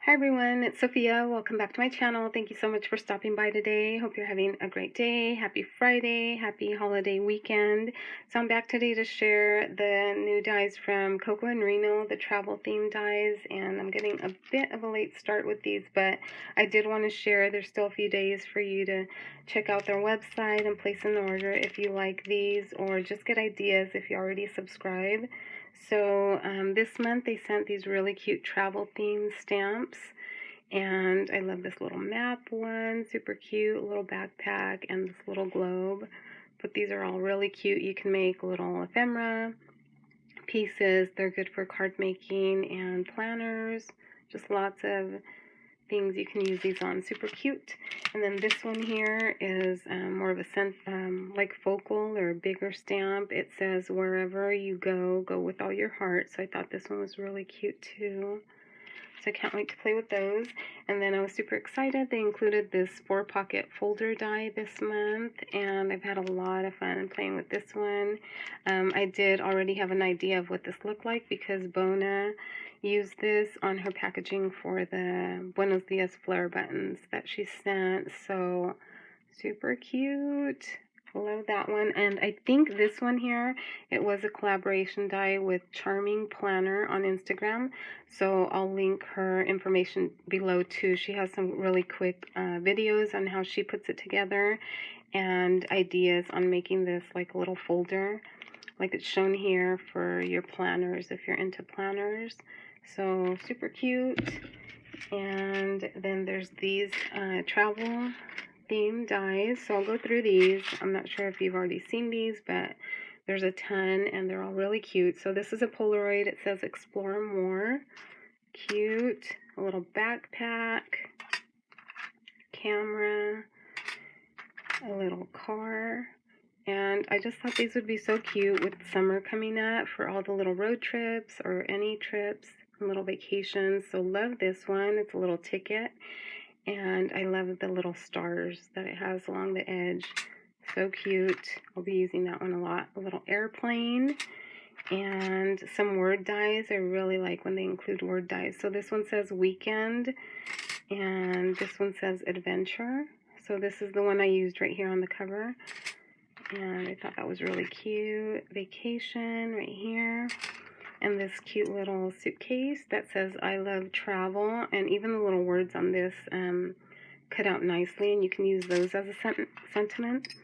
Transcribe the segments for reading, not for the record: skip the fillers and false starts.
Hi everyone, it's Sophia. Welcome back to my channel. Thank you so much for stopping by today. Hope you're having a great day. Happy Friday, happy holiday weekend. So I'm back today to share the new dyes from Coco Reno, the travel theme dyes, and I'm getting a bit of a late start with these, but I did want to share. There's still a few days for you to check out their website and place an order if you like these, or just get ideas if you already subscribe. So this month they sent these really cute travel theme stamps, and I love this little map one, super cute, little backpack, and this little globe. But these are all really cute. You can make little ephemera pieces. They're good for card making and planners. Just lots of things you can use these on. Super cute. And then this one here is more of a like focal or a bigger stamp. It says, "Wherever you go, go with all your heart." So I thought this one was really cute too. So I can't wait to play with those. And then I was super excited. They included this 4-pocket folder die this month, and I've had a lot of fun playing with this one. I did already have an idea of what this looked like because Bona used this on her packaging for the Buenos Dias flare buttons that she sent. So super cute. Love that one. And I think this one here, it was a collaboration die with Charming Planner on Instagram. So I'll link her information below too. She has some really quick videos on how she puts it together and ideas on making this like a little folder, like it's shown here for your planners if you're into planners. So super cute. And then there's these travel theme dies. So I'll go through these. I'm not sure if you've already seen these, but there's a ton and they're all really cute. So this is a Polaroid. It says "Explore More." Cute. A little backpack, camera, a little car. And I just thought these would be so cute with summer coming up for all the little road trips or any trips and little vacations. So love this one. It's a little ticket. And I love the little stars that it has along the edge. So cute. I'll be using that one a lot. A little airplane and some word dies. I really like when they include word dies. So this one says weekend and this one says adventure. So this is the one I used right here on the cover. And I thought that was really cute. Vacation right here. And this cute little suitcase that says "I love travel," and even the little words on this cut out nicely, and you can use those as a sentiment.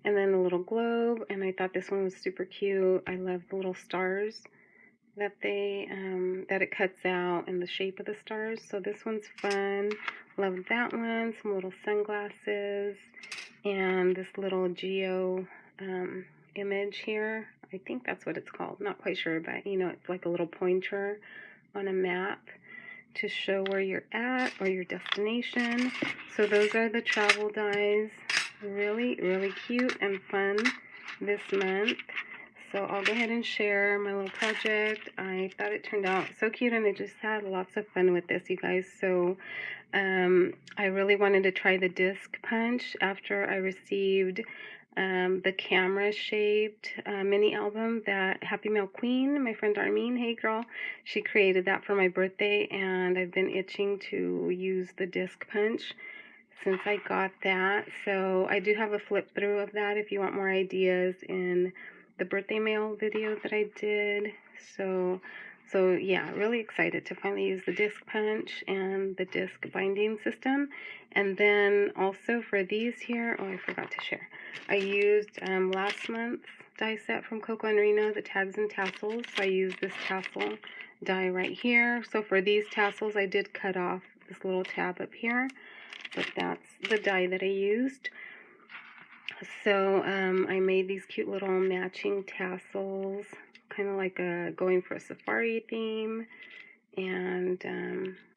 And then a little globe, and I thought this one was super cute. I love the little stars that that it cuts out and the shape of the stars. So this one's fun. Love that one. Some little sunglasses and this little geo image here. I think that's what it's called. Not quite sure, but you know, it's like a little pointer on a map to show where you're at or your destination. So those are the travel dies. Really, really cute and fun this month. So I'll go ahead and share my little project. I thought it turned out so cute, and I just had lots of fun with this, you guys. So I really wanted to try the disc punch after I received the camera-shaped mini album that Happy Mail Queen, my friend Armene, hey girl, she created that for my birthday, and I've been itching to use the disc punch since I got that. So I do have a flip through of that if you want more ideas in the birthday mail video that I did. So yeah, really excited to finally use the disc punch and the disc binding system. And then also for these here, oh, I forgot to share. I used last month's die set from Coco Reno, the tags and tassels. So I used this tassel die right here. So for these tassels, I did cut off this little tab up here, but that's the die that I used. So I made these cute little matching tassels, kind of like going for a safari theme, and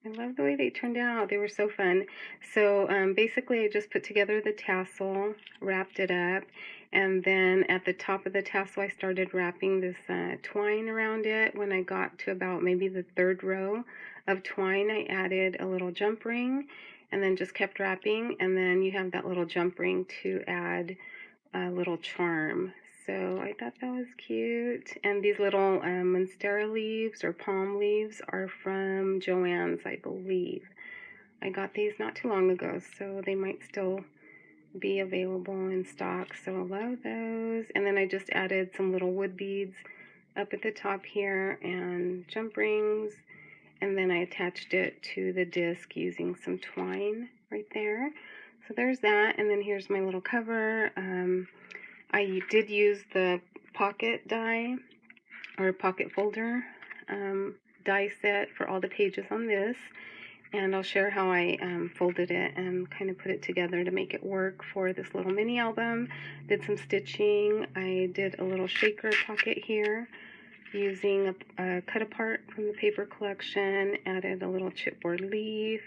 I love the way they turned out. They were so fun. So basically I just put together the tassel, wrapped it up, and then at the top of the tassel I started wrapping this twine around it. When I got to about maybe the third row of twine, I added a little jump ring and then just kept wrapping, and then you have that little jump ring to add a little charm. So I thought that was cute. And these little monstera leaves or palm leaves are from Joann's, I believe. I got these not too long ago, so they might still be available in stock. So I love those. And then I just added some little wood beads up at the top here and jump rings. And then I attached it to the disc using some twine right there. So there's that. And then here's my little cover. I did use the pocket die or pocket folder die set for all the pages on this. And I'll share how I folded it and kind of put it together to make it work for this little mini album. Did some stitching. I did a little shaker pocket here using a cut apart from the paper collection. Added a little chipboard leaf,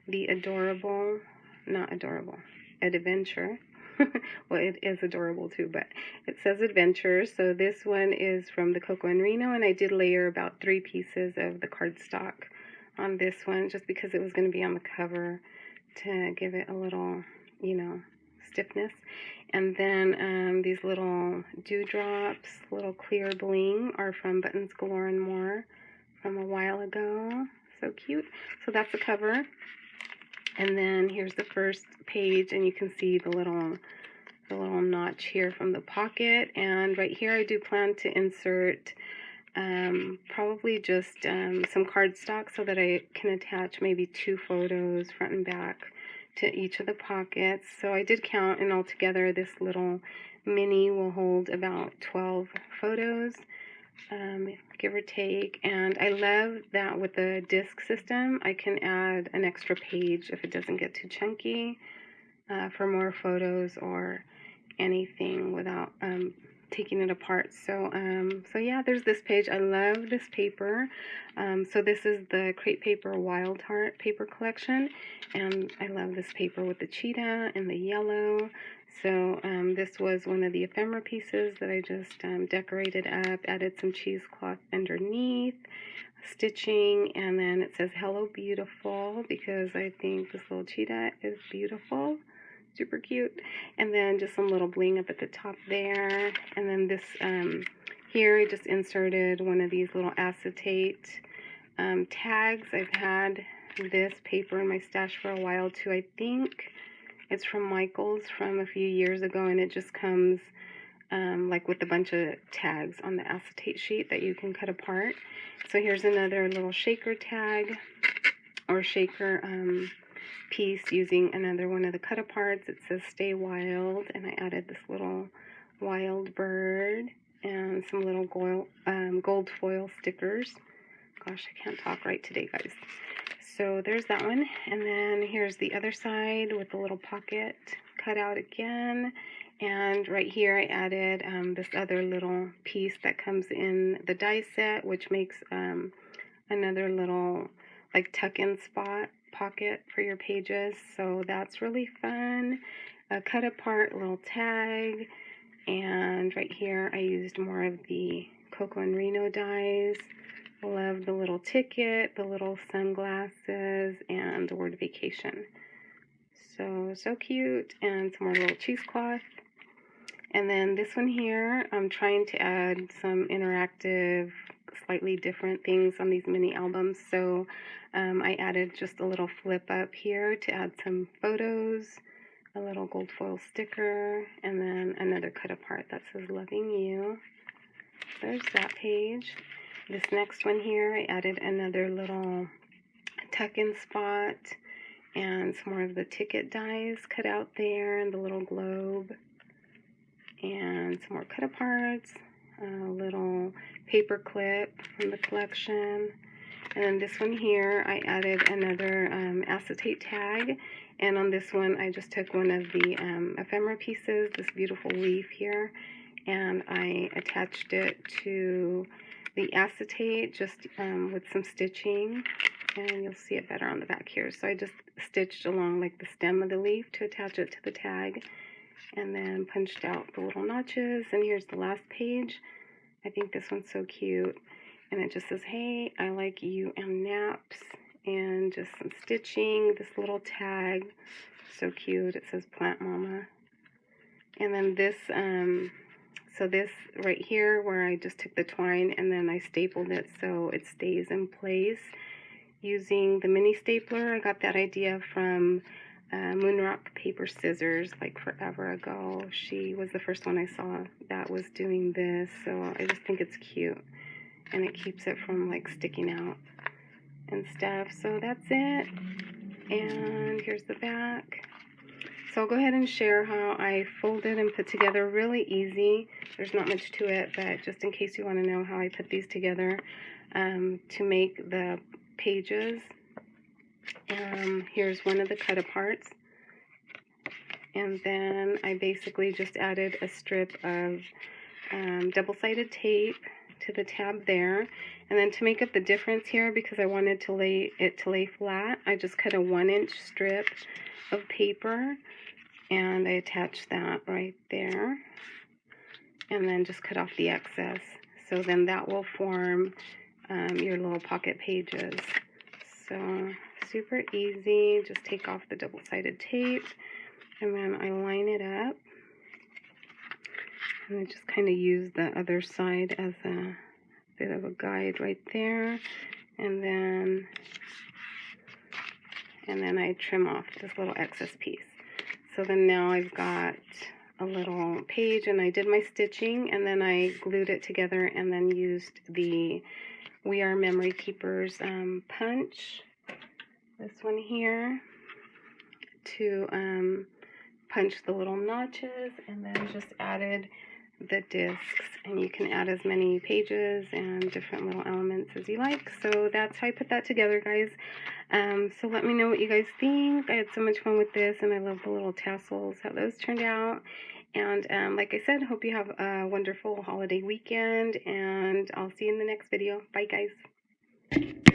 the adorable, not adorable, adventure. Well, it is adorable too, but it says adventure. So this one is from the Coco Reno, and I did layer about 3 pieces of the cardstock on this one just because it was going to be on the cover to give it a little, you know, stiffness. And then these little dewdrops, little clear bling, are from Buttons Galore and More from a while ago. So cute. So that's the cover. And then here's the first page, and you can see the little notch here from the pocket. And right here I do plan to insert probably just some cardstock so that I can attach maybe 2 photos front and back to each of the pockets. So I did count, and altogether this little mini will hold about 12 photos, give or take. And I love that with the disc system I can add an extra page if it doesn't get too chunky for more photos or anything without taking it apart. So yeah, there's this page. I love this paper. So this is the Crepe Paper Wild Heart paper collection, and I love this paper with the cheetah and the yellow. So this was one of the ephemera pieces that I just decorated up, added some cheesecloth underneath, stitching, and then it says Hello Beautiful because I think this little cheetah is beautiful. Super cute. And then just some little bling up at the top there. And then this here I just inserted one of these little acetate tags. I've had this paper in my stash for a while too. I think it's from Michael's from a few years ago, and it just comes like with a bunch of tags on the acetate sheet that you can cut apart. So here's another little shaker tag or shaker piece using another one of the cut aparts. It says Stay Wild, and I added this little wild bird and some little gold foil stickers. Gosh, I can't talk right today, guys. So there's that one. And then here's the other side with the little pocket cut out again. And right here I added this other little piece that comes in the die set, which makes another little like tuck-in spot pocket for your pages. So that's really fun. A cut apart little tag. And right here I used more of the Coco Reno dies. Love the little ticket, the little sunglasses, and the word vacation. So cute. And some more little cheesecloth. And then this one here, I'm trying to add some interactive, slightly different things on these mini albums. So I added just a little flip up here to add some photos, a little gold foil sticker, and then another cut apart that says Loving You. There's that page. This next one here, I added another little tuck-in spot and some more of the ticket dies cut out there and the little globe. And some more cut aparts, a little paper clip from the collection. And then this one here, I added another acetate tag. And on this one, I just took one of the ephemera pieces, this beautiful leaf here, and I attached it to the acetate just with some stitching. And you'll see it better on the back here. So I just stitched along like the stem of the leaf to attach it to the tag, and then punched out the little notches. And here's the last page. I think this one's so cute. And it just says, hey, I like you and naps. And just some stitching, this little tag. So cute. It says Plant Mama. And then this So this right here where I just took the twine and then I stapled it so it stays in place using the mini stapler. I got that idea from Moonrock Paper Scissors like forever ago. She was the first one I saw that was doing this, so I just think it's cute and it keeps it from like sticking out and stuff. So that's it, and here's the back. So I'll go ahead and share how I folded and put together. Really easy. There's not much to it, but just in case you want to know how I put these together to make the pages. Here's one of the cut aparts. And then I basically just added a strip of double-sided tape to the tab there. And then to make up the difference here, because I wanted to lay flat, I just cut a 1-inch strip of paper and I attached that right there. And then just cut off the excess. So then that will form your little pocket pages. So super easy. Just take off the double-sided tape and then I line it up. And I just kind of use the other side as a bit of a guide right there. And then I trim off this little excess piece. So then now I've got a little page and I did my stitching and then I glued it together and then used the We Are Memory Keepers punch, this one here, to punch the little notches, and then just added the discs, and you can add as many pages and different little elements as you like. So that's how I put that together, guys. So let me know what you guys think. I had so much fun with this, and I love the little tassels, how those turned out. And like I said, hope you have a wonderful holiday weekend, and I'll see you in the next video. Bye, guys.